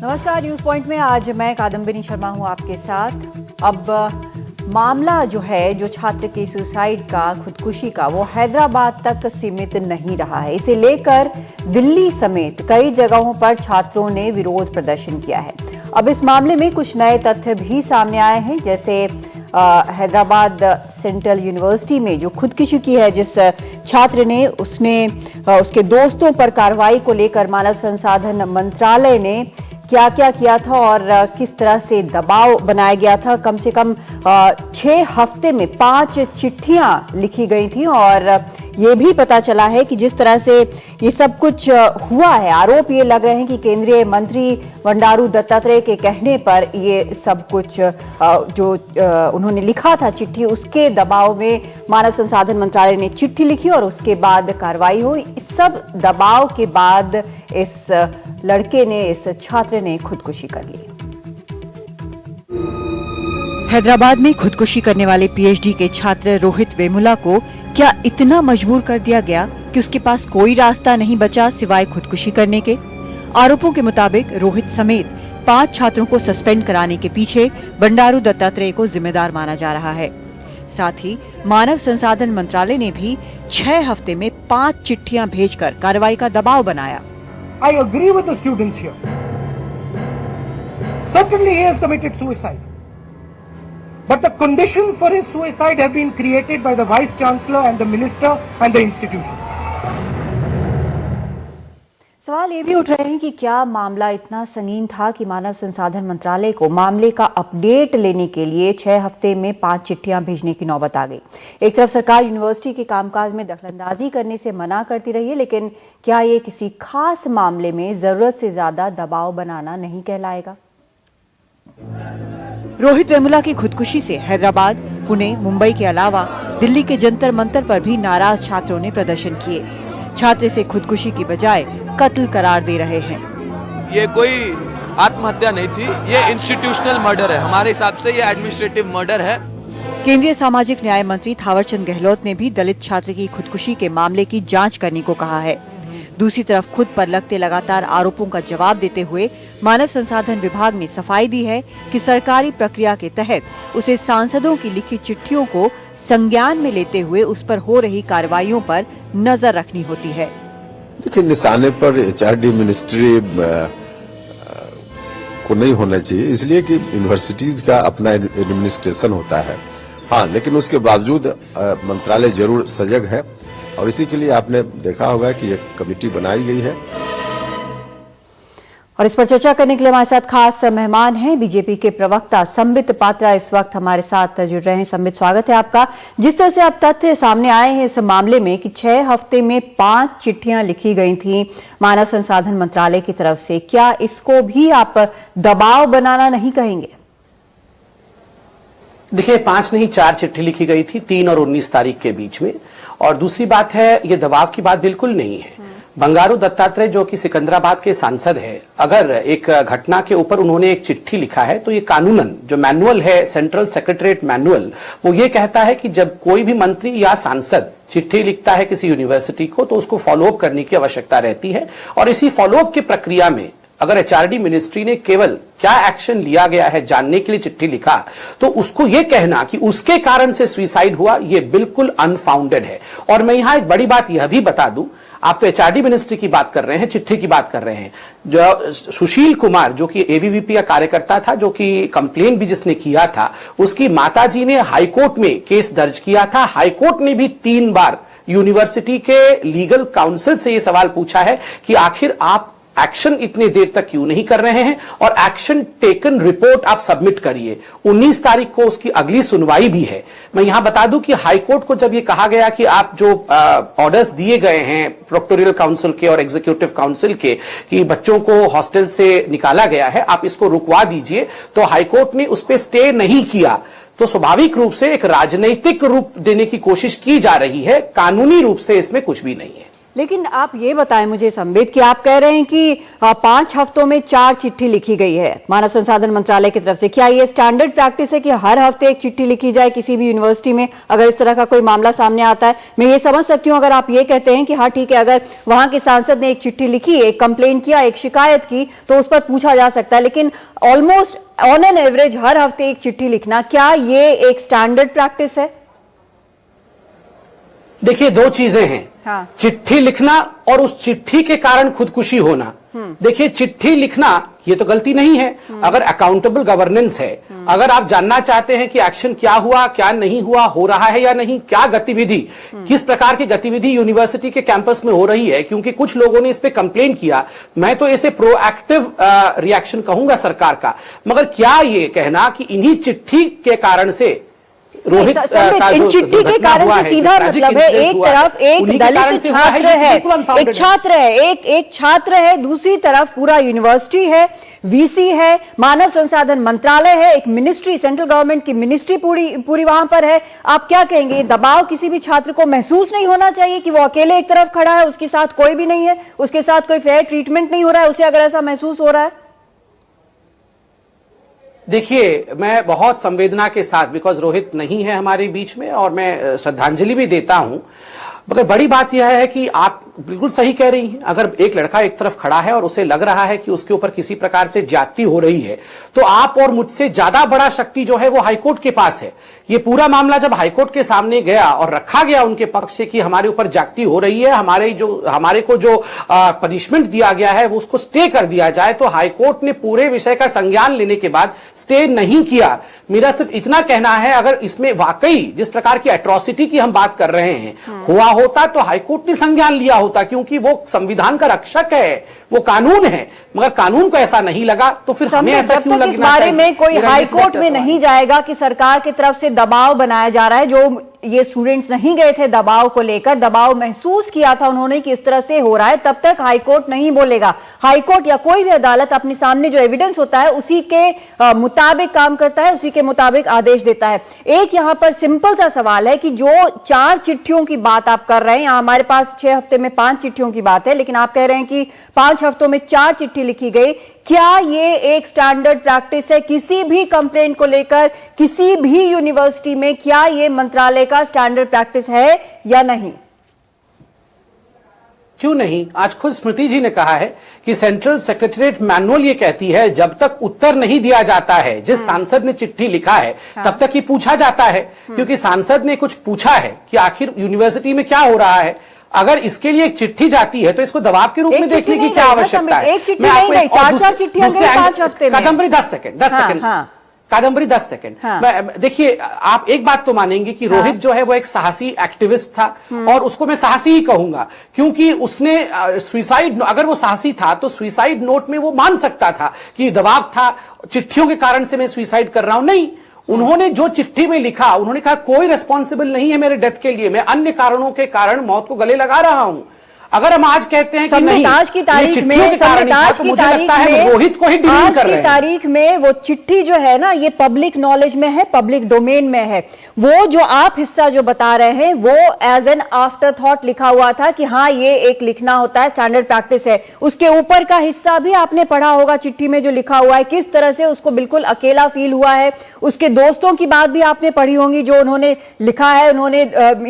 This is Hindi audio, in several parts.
नमस्कार, न्यूज पॉइंट में आज मैं कादम्बिनी शर्मा हूं आपके साथ। अब मामला जो है, जो छात्र की सुसाइड का, खुदकुशी का, वो हैदराबाद तक सीमित नहीं रहा है। इसे लेकर दिल्ली समेत कई जगहों पर छात्रों ने विरोध प्रदर्शन किया है। अब इस मामले में कुछ नए तथ्य भी सामने आए हैं, जैसे हैदराबाद सेंट्रल यूनिवर्सिटी में जो खुदकुशी की है जिस छात्र ने, उसके दोस्तों पर कार्रवाई को लेकर मानव संसाधन मंत्रालय ने क्या क्या किया था और किस तरह से दबाव बनाया गया था। कम से कम 6 हफ्ते में 5 चिट्ठियां लिखी गई थी और ये भी पता चला है कि जिस तरह से ये सब कुछ हुआ है, आरोप ये लग रहे हैं कि केंद्रीय मंत्री बंडारू दत्तात्रेय के कहने पर ये सब कुछ जो उन्होंने लिखा था चिट्ठी, उसके दबाव में मानव संसाधन मंत्रालय ने चिट्ठी लिखी और उसके बाद कार्रवाई हुई। इस सब दबाव के बाद इस लड़के ने, इस छात्र ने खुदकुशी कर ली। हैदराबाद में खुदकुशी करने वाले पीएचडी के छात्र रोहित वेमुला को क्या इतना मजबूर कर दिया गया कि उसके पास कोई रास्ता नहीं बचा सिवाय खुदकुशी करने के? आरोपों के मुताबिक रोहित समेत 5 छात्रों को सस्पेंड कराने के पीछे बंडारू दत्तात्रेय को जिम्मेदार माना जा रहा है। साथ ही मानव संसाधन मंत्रालय ने भी 6 हफ्ते में 5 चिट्ठियां भेजकर कार्रवाई का दबाव बनाया। I agree with the students here. Certainly he has committed suicide. But the conditions for his suicide have been created by the Vice Chancellor and the Minister and the institution. सवाल ये भी उठ रहे हैं कि क्या मामला इतना संगीन था कि मानव संसाधन मंत्रालय को मामले का अपडेट लेने के लिए 6 हफ्ते में 5 चिट्ठियां भेजने की नौबत आ गई। एक तरफ सरकार यूनिवर्सिटी के कामकाज में दखलंदाजी करने से मना करती रही है, लेकिन क्या ये किसी खास मामले में जरूरत से ज्यादा दबाव बनाना नहीं कहलाएगा? रोहित वेमुला की खुदकुशी से हैदराबाद, पुणे, मुंबई के अलावा दिल्ली के जंतर मंतर पर भी नाराज छात्रों ने प्रदर्शन किए। छात्र से खुदकुशी की बजाय कत्ल करार दे रहे हैं। ये कोई आत्महत्या नहीं थी, ये इंस्टीट्यूशनल मर्डर है। हमारे हिसाब से ये एडमिनिस्ट्रेटिव मर्डर है। केंद्रीय सामाजिक न्याय मंत्री थावरचंद गहलोत ने भी दलित छात्र की खुदकुशी के मामले की जांच करने को कहा है। दूसरी तरफ खुद पर लगते लगातार आरोपों का जवाब देते हुए मानव संसाधन विभाग ने सफाई दी है कि सरकारी प्रक्रिया के तहत उसे सांसदों की लिखी चिट्ठियों को संज्ञान में लेते हुए उस पर हो रही कार्रवाइयों पर नजर रखनी होती है। देखिए, निशाने पर एचआरडी मिनिस्ट्री को नहीं होना चाहिए, इसलिए कि यूनिवर्सिटीज का अपना एडमिनिस्ट्रेशन होता है। हाँ, लेकिन उसके बावजूद मंत्रालय जरूर सजग है और इसी के लिए आपने देखा होगा कि एक कमेटी बनाई गई है। और इस पर चर्चा करने के लिए हमारे साथ खास मेहमान हैं बीजेपी के प्रवक्ता संबित पात्रा इस वक्त हमारे साथ जुड़ रहे हैं। संबित, स्वागत है आपका। जिस तरह से अब तथ्य सामने आए हैं इस मामले में कि 6 हफ्ते में 5 चिट्ठियां लिखी गई थी मानव संसाधन मंत्रालय की तरफ से, क्या इसको भी आप दबाव बनाना नहीं कहेंगे? देखिए, 5 नहीं 4 चिट्ठी लिखी गई थी 3 और 19 तारीख के बीच में। और दूसरी बात है, ये दबाव की बात बिल्कुल नहीं है। बंडारू दत्तात्रेय जो कि सिकंदराबाद के सांसद है, अगर एक घटना के ऊपर उन्होंने एक चिट्ठी लिखा है तो ये कानूनन जो मैनुअल है, सेंट्रल सेक्रेटरीट मैनुअल, वो ये कहता है कि जब कोई भी मंत्री या सांसद चिट्ठी लिखता है किसी यूनिवर्सिटी को तो उसको फॉलोअप करने की आवश्यकता रहती है। और इसी फॉलोअप की प्रक्रिया में अगर एचआरडी मिनिस्ट्री ने केवल क्या एक्शन लिया गया है जानने के लिए चिट्ठी लिखा, तो उसको यह कहना कि उसके कारण से सुसाइड हुआ, यह बिल्कुल अनफाउंडेड है। और मैं यहां एक बड़ी बात यह भी बता दूं, आप तो एचआरडी मिनिस्ट्री की बात कर रहे हैं, चिट्ठी की बात कर रहे हैं। जो सुशील कुमार जो कि एबीवीपी का कार्यकर्ता था, जो कि कंप्लेन भी जिसने किया था, उसकी माताजी ने हाईकोर्ट में केस दर्ज किया था। हाईकोर्ट ने भी 3 बार यूनिवर्सिटी के लीगल काउंसिल से यह सवाल पूछा है कि आखिर आप एक्शन इतने देर तक क्यों नहीं कर रहे हैं और एक्शन टेकन रिपोर्ट आप सबमिट करिए। 19 तारीख को उसकी अगली सुनवाई भी है। मैं यहां बता दूं कि हाईकोर्ट को जब यह कहा गया कि आप जो ऑर्डर्स दिए गए हैं प्रोक्टोरियल काउंसिल के और एग्जीक्यूटिव काउंसिल के कि बच्चों को हॉस्टल से निकाला गया है, आप इसको रुकवा दीजिए, तो हाईकोर्ट ने उस पर स्टे नहीं किया। तो स्वाभाविक रूप से एक राजनीतिक रूप देने की कोशिश की जा रही है, कानूनी रूप से इसमें कुछ भी नहीं है। लेकिन आप ये बताएं मुझे संबित कि आप कह रहे हैं कि 5 हफ्तों में 4 चिट्ठी लिखी गई है मानव संसाधन मंत्रालय की तरफ से। क्या ये स्टैंडर्ड प्रैक्टिस है कि हर हफ्ते एक चिट्ठी लिखी जाए किसी भी यूनिवर्सिटी में अगर इस तरह का कोई मामला सामने आता है? मैं ये समझ सकती हूँ अगर आप ये कहते हैं कि हाँ ठीक है, अगर वहां के सांसद ने एक चिट्ठी लिखी, एक कंप्लेंट किया, एक शिकायत की तो उस पर पूछा जा सकता है, लेकिन ऑलमोस्ट ऑन एन एवरेज हर हफ्ते एक चिट्ठी लिखना, क्या ये एक स्टैंडर्ड प्रैक्टिस है? देखिए, दो चीजें हैं। हाँ। चिट्ठी लिखना और उस चिट्ठी के कारण खुदकुशी होना। देखिए, चिट्ठी लिखना ये तो गलती नहीं है अगर अकाउंटेबल गवर्नेंस है। अगर आप जानना चाहते हैं कि एक्शन क्या हुआ, क्या नहीं हुआ, हो रहा है या नहीं, क्या गतिविधि, किस प्रकार की गतिविधि यूनिवर्सिटी के कैंपस में हो रही है, क्योंकि कुछ लोगों ने इस पे कंप्लेन किया, मैं तो इसे प्रोएक्टिव रिएक्शन कहूंगा सरकार का। मगर क्या ये कहना कि इन्हीं चिट्ठी के कारण से रोहित इन चिट्ठी के कारण से सीधा मतलब है, एक तरफ एक दलित छात्र है, एक छात्र है, एक छात्र है, दूसरी तरफ पूरा यूनिवर्सिटी है, वीसी है, मानव संसाधन मंत्रालय है, एक मिनिस्ट्री, सेंट्रल गवर्नमेंट की मिनिस्ट्री पूरी वहां पर है। आप क्या कहेंगे, दबाव किसी भी छात्र को महसूस नहीं होना चाहिए कि वो अकेले एक तरफ खड़ा है, उसके साथ कोई भी नहीं है, उसके साथ कोई फेयर ट्रीटमेंट नहीं हो रहा है, उसे अगर ऐसा महसूस हो रहा है? देखिए, मैं बहुत संवेदना के साथ, बिकॉज रोहित नहीं है हमारे बीच में और मैं श्रद्धांजलि भी देता हूं, मगर बड़ी बात यह है कि आप बिल्कुल सही कह रही हैं। अगर एक लड़का एक तरफ खड़ा है और उसे लग रहा है कि उसके ऊपर किसी प्रकार से ज्यादती हो रही है, तो आप और मुझसे ज्यादा बड़ा शक्ति जो है वो हाईकोर्ट के पास है। ये पूरा मामला जब हाईकोर्ट के सामने गया और रखा गया उनके पक्ष से कि हमारे ऊपर ज्यादती हो रही है, हमारे को जो पनिशमेंट दिया गया है वो उसको स्टे कर दिया जाए, तो हाईकोर्ट ने पूरे विषय का संज्ञान लेने के बाद स्टे नहीं किया। मेरा सिर्फ इतना कहना है, अगर इसमें वाकई जिस प्रकार की एट्रोसिटी की हम बात कर रहे हैं हुआ होता तो हाईकोर्ट ने संज्ञान लिया होता, क्योंकि वो संविधान का रक्षक है, वो कानून है। मगर कानून को ऐसा नहीं लगा तो फिर हमें ऐसा क्यों लगना चाहिए? इस बारे में कोई हाईकोर्ट में नहीं जाएगा कि सरकार की तरफ से दबाव बनाया जा रहा है। जो ये स्टूडेंट्स नहीं गए थे दबाव को लेकर, दबाव महसूस किया था उन्होंने कि इस तरह से हो रहा है, तब तक हाईकोर्ट नहीं बोलेगा। हाईकोर्ट या कोई भी अदालत अपने सामने जो एविडेंस होता है उसी के मुताबिक काम करता है, उसी के मुताबिक आदेश देता है। एक यहां पर सिंपल सा सवाल है कि जो 4 चिट्ठियों की बात आप कर रहे हैं, यहां हमारे पास 6 हफ्ते में 5 चिट्ठियों की बात है, लेकिन आप कह रहे हैं कि 5 हफ्तों में 4 चिट्ठी लिखी गई। क्या ये एक स्टैंडर्ड प्रैक्टिस है किसी भी कंप्लेंट को लेकर, किसी भी यूनिवर्सिटी में? क्या ये मंत्रालय का स्टैंडर्ड प्रैक्टिस है या नहीं? क्यों नहीं? आज खुद स्मृति जी ने कहा है कि सेंट्रल सेक्रेटरीट मैनुअल ये कहती है जब तक उत्तर नहीं दिया जाता है, जिस सांसद ने चिट्ठी लिखा है तब तक ही पूछा जाता है, क्योंकि सांसद ने कुछ पूछा है कि आखिर यूनिवर्सिटी में क्या हो रहा है। अगर इसके लिए एक चिट्ठी जाती है तो इसको दबाव के रूप में देखने की क्या आवश्यकता है? एक चिट्ठी नहीं गई, 4 चिट्ठियां गई 5 हफ्ते में। Kadambari 10 second Kadambari 10 second. देखिए, आप एक बात तो मानेंगे कि रोहित जो है वो एक साहसी एक्टिविस्ट था, और उसको मैं साहसी ही कहूंगा, क्योंकि उसने सुसाइड, अगर वो साहसी था तो सुसाइड नोट में वो मान सकता था कि दबाव था, चिट्ठियों के कारण से मैं सुसाइड कर रहा हूं। नहीं, उन्होंने जो चिट्ठी में लिखा, उन्होंने कहा कोई रिस्पॉन्सिबल नहीं है मेरे डेथ के लिए, मैं अन्य कारणों के कारण मौत को गले लगा रहा हूं। अगर हम आज कहते हैं कि नहीं, आज की तारीख में रोहित को ही डिलीट कर रहे हैं। तारीख में वो चिट्ठी जो है ना, ये पब्लिक नॉलेज में है, पब्लिक डोमेन में है। वो जो आप हिस्सा जो बता रहे हैं वो एज एन आफ्टर थॉट लिखा हुआ था कि हाँ ये एक लिखना होता है, स्टैंडर्ड प्रैक्टिस है। उसके ऊपर का हिस्सा भी आपने पढ़ा होगा चिट्ठी में जो लिखा हुआ है, किस तरह से उसको बिल्कुल अकेला फील हुआ है। उसके दोस्तों की बात भी आपने पढ़ी होंगी जो उन्होंने लिखा है, उन्होंने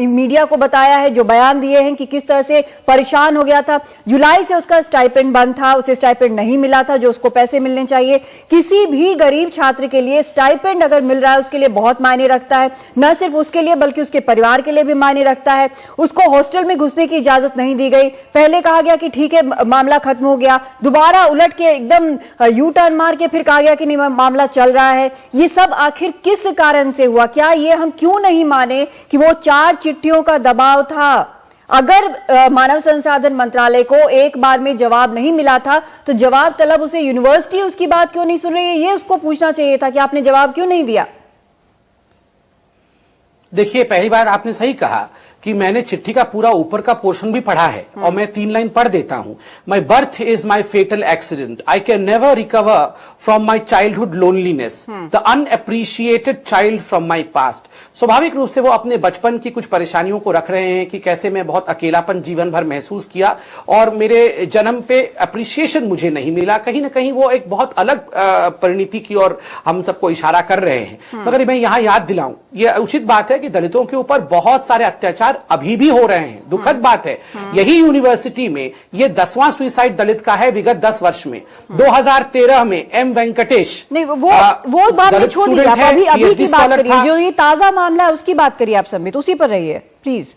मीडिया को बताया है, जो बयान दिए हैं कि किस तरह से परेशान हो गया था। जुलाई से उसका स्टाइपेंड बंद था, उसे स्टाइपेंड नहीं मिला था जो उसको पैसे मिलने चाहिए। किसी भी गरीब छात्र के लिए स्टाइपेंड अगर मिल रहा है उसके लिए बहुत मायने रखता है, न सिर्फ उसके लिए बल्कि उसके परिवार के लिए भी मायने रखता है। उसको हॉस्टल में घुसने की इजाजत नहीं दी गई। पहले कहा गया कि ठीक है मामला खत्म हो गया, दोबारा उलट के एकदम यू टर्न मार के फिर कहा गया कि नहीं मामला चल रहा है। ये सब आखिर किस कारण से हुआ? क्या ये हम क्यों नहीं माने कि वो 4 चिट्ठियों का दबाव था? अगर मानव संसाधन मंत्रालय को एक बार में जवाब नहीं मिला था तो जवाब तलब उसे यूनिवर्सिटी उसकी बात क्यों नहीं सुन रही है, ये उसको पूछना चाहिए था कि आपने जवाब क्यों नहीं दिया। देखिए, पहली बार आपने सही कहा कि मैंने चिट्ठी का पूरा ऊपर का पोर्शन भी पढ़ा है और मैं 3 लाइन पढ़ देता हूं। My birth is my fatal accident, I can never recover from my childhood loneliness, the unappreciated child from my past. स्वाभाविक रूप से वो अपने बचपन की कुछ परेशानियों को रख रहे हैं कि कैसे मैं बहुत अकेलापन जीवन भर महसूस किया और मेरे जन्म पे अप्रिशिएशन मुझे नहीं मिला। कहीं ना कहीं वो एक बहुत अलग परिणति की ओर हम सबको इशारा कर रहे हैं। मगर मैं यहां याद दिलाऊं, ये उचित बात है कि दलितों के ऊपर बहुत सारे अत्याचार अभी भी हो रहे हैं, दुखद बात है। यही यूनिवर्सिटी में ये 10वां सुसाइड दलित का है विगत 10 वर्ष में। 2013 में एम वेंकटेश, नहीं वो बात नहीं छोड़िए, आप अभी की बात करिए, जो ये ताजा मामला है उसकी बात करिए आप संबित, उसी पर रहिए प्लीज।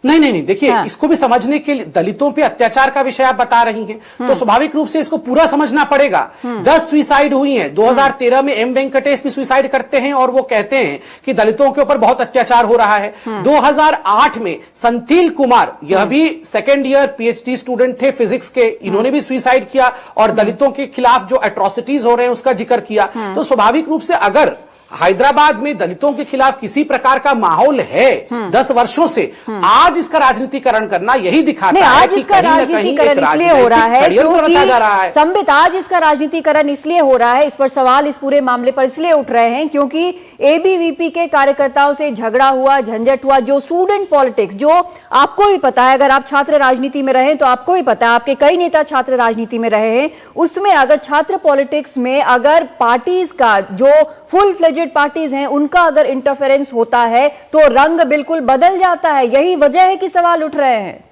नहीं देखिए, इसको भी समझने के लिए दलितों पे अत्याचार का विषय आप बता रही हैं, तो स्वाभाविक रूप से इसको पूरा समझना पड़ेगा। 10 सुसाइड हुई हैं। 2013 में एम वेंकटेश भी सुसाइड करते हैं और वो कहते हैं कि दलितों के ऊपर बहुत अत्याचार हो रहा है। 2008 में संथिल कुमार, यह भी 2nd ईयर पीएचडी स्टूडेंट थे फिजिक्स के, इन्होंने भी सुसाइड किया और दलितों के खिलाफ जो एट्रोसिटीज हो रहे हैं उसका जिक्र किया। तो स्वाभाविक रूप से अगर हैदराबाद में दलितों के खिलाफ किसी प्रकार का माहौल है 10 वर्षों से, आज इसका राजनीतिकरण करना यही दिखाता है आज कि इसका राजनीतिकरण इसलिए हो रहा है क्योंकि संबित, आज इसका राजनीतिकरण इसलिए हो रहा है, इस पर सवाल इस पूरे मामले पर इसलिए उठ रहे हैं क्योंकि एबीवीपी के कार्यकर्ताओं से झगड़ा हुआ, झंझट हुआ। जो स्टूडेंट पॉलिटिक्स, जो आपको भी पता है, अगर आप छात्र राजनीति में रहे तो आपको भी पता है, आपके कई नेता छात्र राजनीति में रहे हैं, उसमें अगर छात्र पॉलिटिक्स में अगर पार्टीज का, जो फुल फ्लेज पार्टीज हैं, उनका अगर इंटरफेरेंस होता है तो रंग बिल्कुल बदल जाता है। यही वजह है कि सवाल उठ रहे हैं।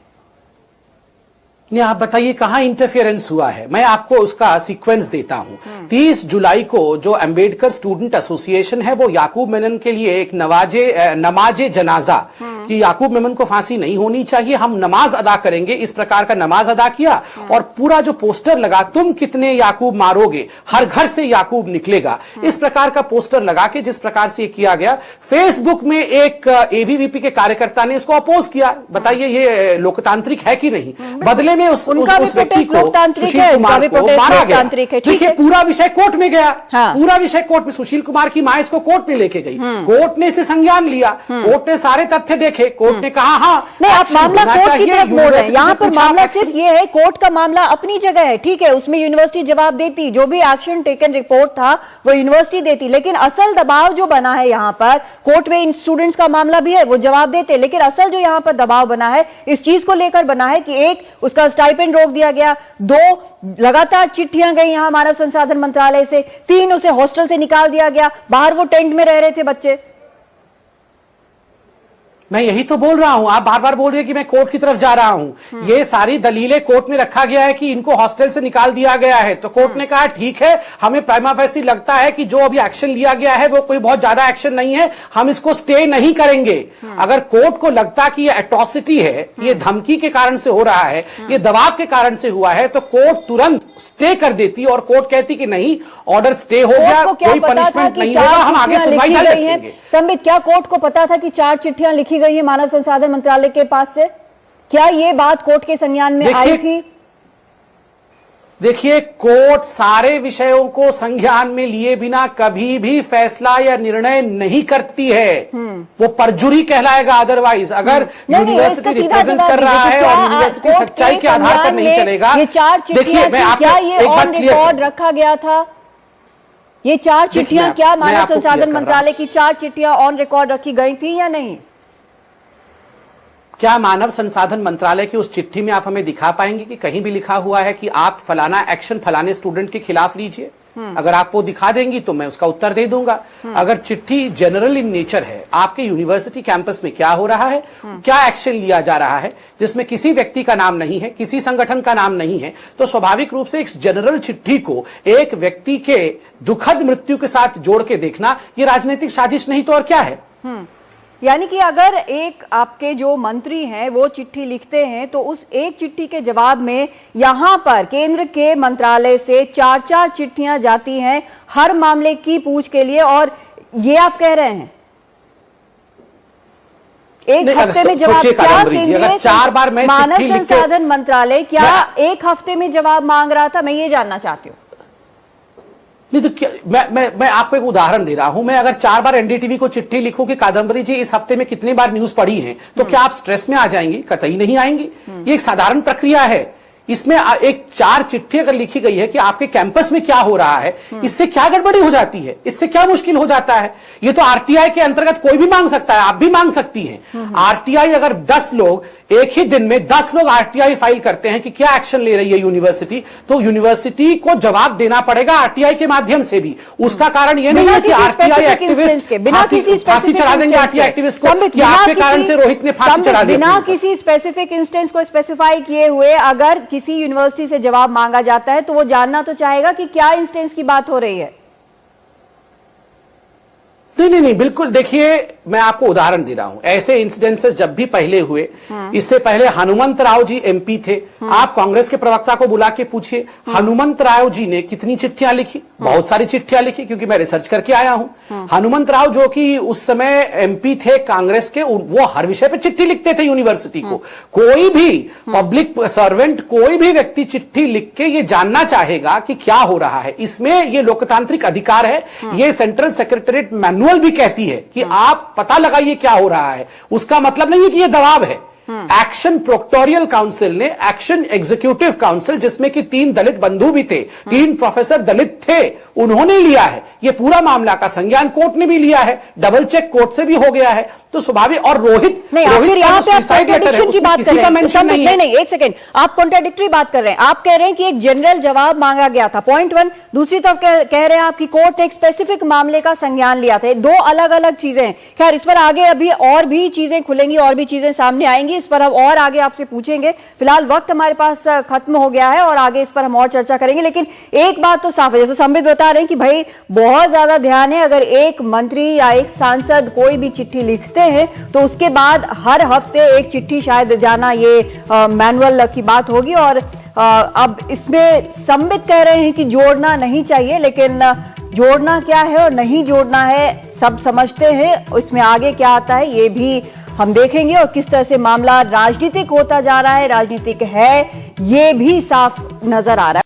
नहीं, आप बताइए कहां इंटरफेरेंस हुआ है। मैं आपको उसका सीक्वेंस देता हूं। 30 जुलाई को जो अंबेडकर स्टूडेंट एसोसिएशन है वो याकूब मेनन के लिए एक नमाजे जनाजा कि याकूब मेमन को फांसी नहीं होनी चाहिए, हम नमाज अदा करेंगे, इस प्रकार का नमाज अदा किया और पूरा जो पोस्टर लगा, तुम कितने याकूब मारोगे, हर घर से याकूब निकलेगा, इस प्रकार का पोस्टर लगा के जिस प्रकार से किया गया, फेसबुक में एक एबीवीपी के कार्यकर्ता ने इसको अपोज किया। बताइए ये लोकतांत्रिक है कि नहीं? बदले में उस व्यक्ति को, सुशील कुमार को मारा गया। देखिए पूरा विषय कोर्ट में गया, पूरा विषय कोर्ट में, सुशील कुमार की मां इसको कोर्ट में लेके गई, कोर्ट ने इसे संज्ञान लिया, कोर्ट ने सारे तथ्य देखे, कोर्ट ने कहा हाँ नहीं, आप मामला कोर्ट की तरफ मोड़ रहे हैं। यहाँ पर मामला सिर्फ ये है, कोर्ट का मामला अपनी जगह है, ठीक है, उसमें यूनिवर्सिटी जवाब देती, जो भी एक्शन टेकन रिपोर्ट था वो यूनिवर्सिटी देती, लेकिन असल दबाव जो बना है यहाँ पर, कोर्ट में इन स्टूडेंट्स का मामला भी है, वो जवाब देते, लेकिन असल जो यहाँ पर दबाव बना है इस चीज को लेकर बना है कि एक, उसका स्टाइपेंड रोक दिया गया, 2 लगातार चिट्ठियां गई यहाँ मानव संसाधन मंत्रालय से, 3 उसे हॉस्टल से निकाल दिया गया, बाहर वो टेंट में रह रहे थे बच्चे। मैं यही तो बोल रहा हूं, आप बार बार बोल रहे हैं कि मैं कोर्ट की तरफ जा रहा हूं। ये सारी दलीलें कोर्ट में रखा गया है कि इनको हॉस्टल से निकाल दिया गया है, तो कोर्ट ने कहा ठीक है, हमें प्राइमा फेसी लगता है कि जो अभी एक्शन लिया गया है वो कोई बहुत ज्यादा एक्शन नहीं है, हम इसको स्टे नहीं करेंगे। अगर कोर्ट को लगता कि ये एट्रोसिटी है, ये धमकी के कारण से हो रहा है, ये दबाव के कारण से हुआ है, तो कोर्ट तुरंत स्टे कर देती और कोर्ट कहती कि नहीं, ऑर्डर स्टे हो गया, कोई पनिशमेंट नहीं होगा, हम आगे सुनवाई जारी रखेंगे। संबित, क्या कोर्ट को पता था कि 4 चिट्ठियां लिखी गई है मानव संसाधन मंत्रालय के पास से? क्या ये बात कोर्ट के संज्ञान में आई थी? देखिए, कोर्ट सारे विषयों को संज्ञान में लिए बिना कभी भी फैसला या निर्णय नहीं करती है, वो परजुरी कहलाएगा। अदरवाइज अगर यूनिवर्सिटी रिप्रेजेंट कर रहा है और यूनिवर्सिटी सच्चाई के आधार पर नहीं चलेगा, ये 4 चिट्ठियां क्या ये ऑन रिकॉर्ड रखा गया था? ये 4 चिट्ठियां क्या मानव संसाधन मंत्रालय की 4 चिट्ठियां ऑन रिकॉर्ड रखी गई थी या नहीं? क्या मानव संसाधन मंत्रालय की उस चिट्ठी में आप हमें दिखा पाएंगे कि कहीं भी लिखा हुआ है कि आप फलाना एक्शन फलाने स्टूडेंट के खिलाफ लीजिए? अगर आप वो दिखा देंगी तो मैं उसका उत्तर दे दूंगा। अगर चिट्ठी जनरल इन नेचर है, आपके यूनिवर्सिटी कैंपस में क्या हो रहा है, क्या एक्शन लिया जा रहा है, जिसमें किसी व्यक्ति का नाम नहीं है, किसी संगठन का नाम नहीं है, तो स्वाभाविक रूप से इस जनरल चिट्ठी को एक व्यक्ति के दुखद मृत्यु के साथ जोड़ के देखना, ये राजनीतिक साजिश नहीं तो और क्या है? यानी कि अगर एक आपके जो मंत्री हैं वो चिट्ठी लिखते हैं तो उस एक चिट्ठी के जवाब में यहां पर केंद्र के मंत्रालय से 4-4 चिट्ठियां जाती हैं हर मामले की पूछ के लिए, और ये आप कह रहे हैं एक हफ्ते में जवाब? क्या केंद्रीय 4 बार मैं मानव संसाधन मंत्रालय क्या एक हफ्ते में जवाब मांग रहा था? मैं ये जानना चाहती हूँ। नहीं तो मैं आपको एक उदाहरण दे रहा हूं। मैं अगर 4 बार एनडीटीवी को चिट्ठी लिखूं कि कादम्बरी जी इस हफ्ते में कितनी बार न्यूज पढ़ी है, तो क्या आप स्ट्रेस में आ जाएंगी? कतई नहीं आएंगी। ये एक साधारण प्रक्रिया है। इसमें एक 4 चिट्ठी अगर लिखी गई है कि आपके कैंपस में क्या हो रहा है, इससे क्या गड़बड़ी हो जाती है, इससे क्या मुश्किल हो जाता है? ये तो आरटीआई के अंतर्गत कोई भी मांग सकता है, आप भी मांग सकती हैं। आरटीआई अगर 10 लोग एक ही दिन में 10 लोग आरटीआई फाइल करते हैं कि क्या एक्शन ले रही है यूनिवर्सिटी, तो यूनिवर्सिटी को जवाब देना पड़ेगा आरटीआई के माध्यम से भी। उसका कारण यह नहीं है कि आरटीआई एक्टिविस्ट फांसी चढ़ा देंगे आरटीआई एक्टिविस्ट को, कि आपके कारण से रोहित ने फांसी चढ़ा दी। बिना किसी स्पेसिफिक इंस्टेंस को स्पेसिफाई किए हुए अगर किसी यूनिवर्सिटी से जवाब मांगा जाता है तो वो जानना तो चाहेगा कि क्या इंस्टेंस की बात हो रही है। नहीं, बिल्कुल। देखिए, मैं आपको उदाहरण दे रहा हूं। ऐसे इंसिडेंसेस जब भी पहले हुए, इससे पहले हनुमंत राव जी एमपी थे। आप कांग्रेस के प्रवक्ता को बुला के पूछिए, हनुमंत राव जी ने कितनी चिट्ठियां लिखी? बहुत सारी चिट्ठियां लिखी, क्योंकि मैं रिसर्च करके आया हूं। हनुमंत राव जो कि उस समय एमपी थे कांग्रेस के, वो हर विषय पे चिट्ठी लिखते थे यूनिवर्सिटी को। कोई भी पब्लिक सर्वेंट, कोई भी व्यक्ति चिट्ठी लिख के ये जानना चाहेगा कि क्या हो रहा है। इसमें ये लोकतांत्रिक अधिकार है। ये सेंट्रल सेक्रेटरीट मैनुअल भी कहती है कि आप पता लगाइए क्या हो रहा है। उसका मतलब नहीं है कि यह दबाव है। एक्शन प्रोक्टोरियल काउंसिल ने एक्शन एग्जीक्यूटिव काउंसिल, जिसमें कि 3 दलित बंधु भी थे, 3 प्रोफेसर दलित थे, उन्होंने लिया है। ये पूरा मामला का संज्ञान कोर्ट ने भी लिया है, डबल चेक कोर्ट से भी हो गया है। तो स्वाभाविक। और रोहित नहीं, आप फिर यहाँ पे आप कॉन्ट्राडिक्शन की बात कर रहे हैं। नहीं, एक सेकेंड, आप कॉन्ट्राडिक्टरी बात कर रहे हैं। आप कह रहे हैं कि एक जनरल जवाब मांगा गया था, पॉइंट 1। दूसरी तरफ कह रहे हैं आपकी कोर्ट ने एक स्पेसिफिक मामले का संज्ञान लिया था। 2 अलग अलग चीजें हैं। खैर, इस पर आगे अभी और भी चीजें खुलेंगी, और भी चीजें सामने आएंगी। इस पर हम और आगे आपसे पूछेंगे। फिलहाल वक्त हमारे पास खत्म हो गया है और आगे इस पर हम और चर्चा करेंगे। लेकिन एक बात तो साफ है, जैसे संबित बता रहे हैं कि भाई बहुत ज्यादा ध्यान है। अगर एक मंत्री या एक सांसद कोई भी चिट्ठी लिखते हैं तो उसके बाद हर हफ्ते एक चिट्ठी शायद जाना, ये मैनुअल की बात होगी। और अब इसमें संबित कह रहे हैं कि जोड़ना नहीं चाहिए, लेकिन जोड़ना क्या है और नहीं जोड़ना है सब समझते हैं। इसमें आगे क्या आता है ये भी हम देखेंगे, और किस तरह से मामला राजनीतिक होता जा रहा है, राजनीतिक है, ये भी साफ नजर आ रहा है।